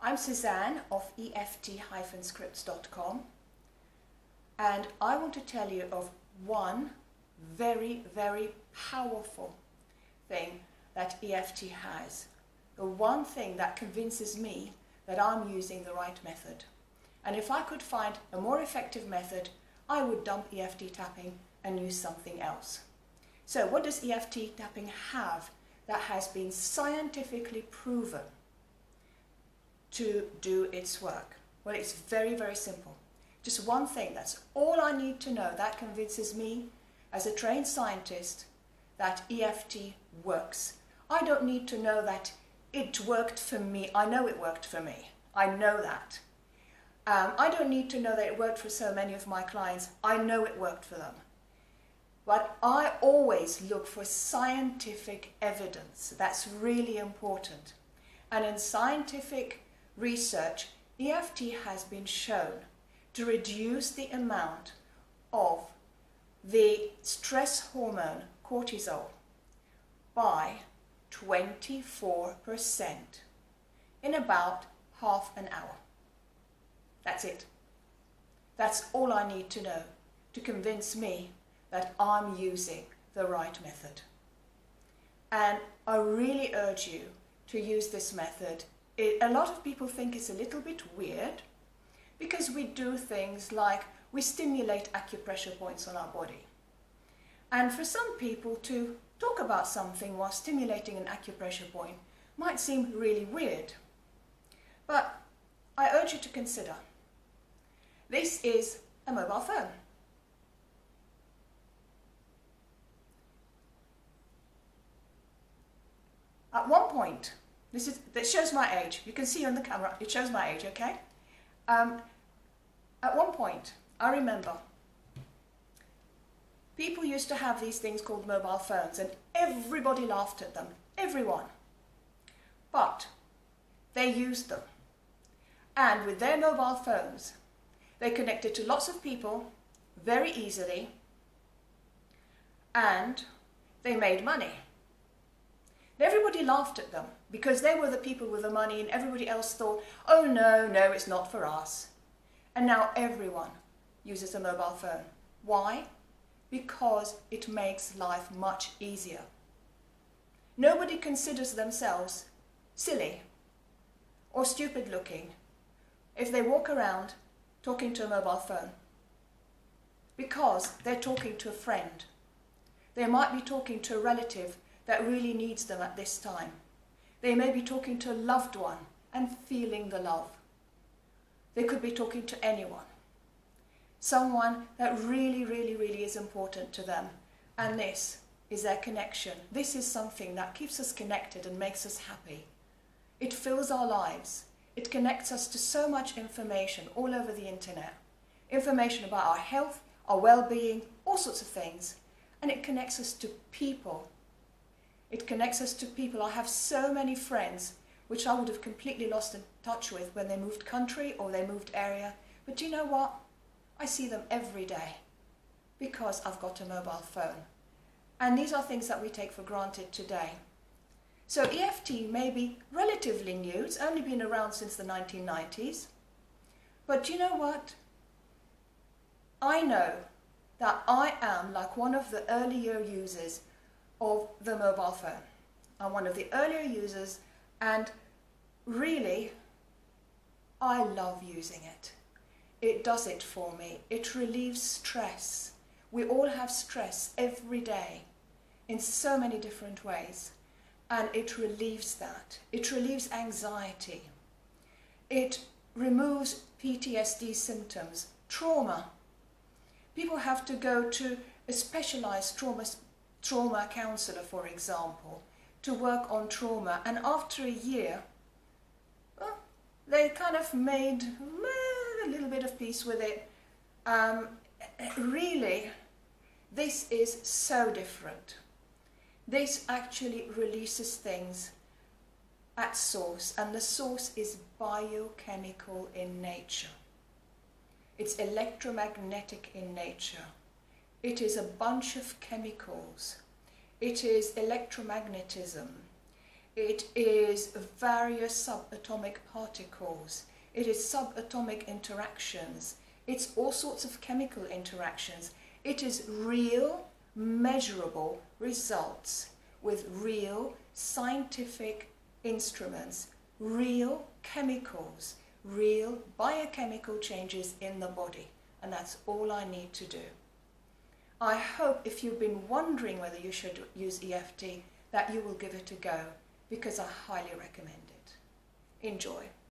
I'm Suzanne of EFT-scripts.com, and I want to tell you of one very, very powerful thing that EFT has. The one thing that convinces me that I'm using the right method. And if I could find a more effective method, I would dump EFT tapping and use something else. So what does EFT tapping have that has been scientifically proven to do its work? Well, it's very, very simple. Just one thing, that's all I need to know. That convinces me as a trained scientist that EFT works. I don't need to know that it worked for me. I know it worked for me. I know that. I don't need to know that it worked for so many of my clients. I know it worked for them. But I always look for scientific evidence. That's really important. And in scientific research, EFT has been shown to reduce the amount of the stress hormone cortisol by 24% in about half an hour. That's it. That's all I need to know to convince me that I'm using the right method. And I really urge you to use this method. A lot of people think it's a little bit weird because we do things like we stimulate acupressure points on our body. And for some people to talk about something while stimulating an acupressure point might seem really weird. But I urge you to consider. This is a mobile phone. At one point, that shows my age. You can see on the camera, it shows my age, okay? At one point, I remember people used to have these things called mobile phones, and everybody laughed at them, everyone. But they used them. And with their mobile phones, they connected to lots of people very easily, and they made money. Everybody laughed at them because they were the people with the money, and everybody else thought, oh no, it's not for us. And now everyone uses a mobile phone. Why? Because it makes life much easier. Nobody considers themselves silly or stupid looking if they walk around talking to a mobile phone, because they're talking to a friend. They might be talking to a relative that really needs them at this time. They may be talking to a loved one and feeling the love. They could be talking to anyone. Someone that really, really, really is important to them. And this is their connection. This is something that keeps us connected and makes us happy. It fills our lives. It connects us to so much information all over the internet. Information about our health, our well-being, all sorts of things. And it connects us to people. It connects us to people. I have so many friends which I would have completely lost in touch with when they moved country or they moved area. But do you know what? I see them every day because I've got a mobile phone. And these are things that we take for granted today. So EFT may be relatively new. It's only been around since the 1990s. But do you know what? I know that I am like one of the earlier users of the mobile phone. I'm one of the earlier users, and really, I love using it. It does it for me. It relieves stress. We all have stress every day in so many different ways, and it relieves that. It relieves anxiety. It removes PTSD symptoms, trauma. People have to go to a specialized trauma counselor, for example, to work on trauma, and after a year, well, they kind of made a little bit of peace with it. Really, this is so different. This actually releases things at source, and the source is biochemical in nature. It's electromagnetic in nature. It is a bunch of chemicals. It is electromagnetism. It is various subatomic particles. It is subatomic interactions. It's all sorts of chemical interactions. It is real, measurable results with real scientific instruments, real chemicals, real biochemical changes in the body. And that's all I need to do. I hope if you've been wondering whether you should use EFT, that you will give it a go, because I highly recommend it. Enjoy.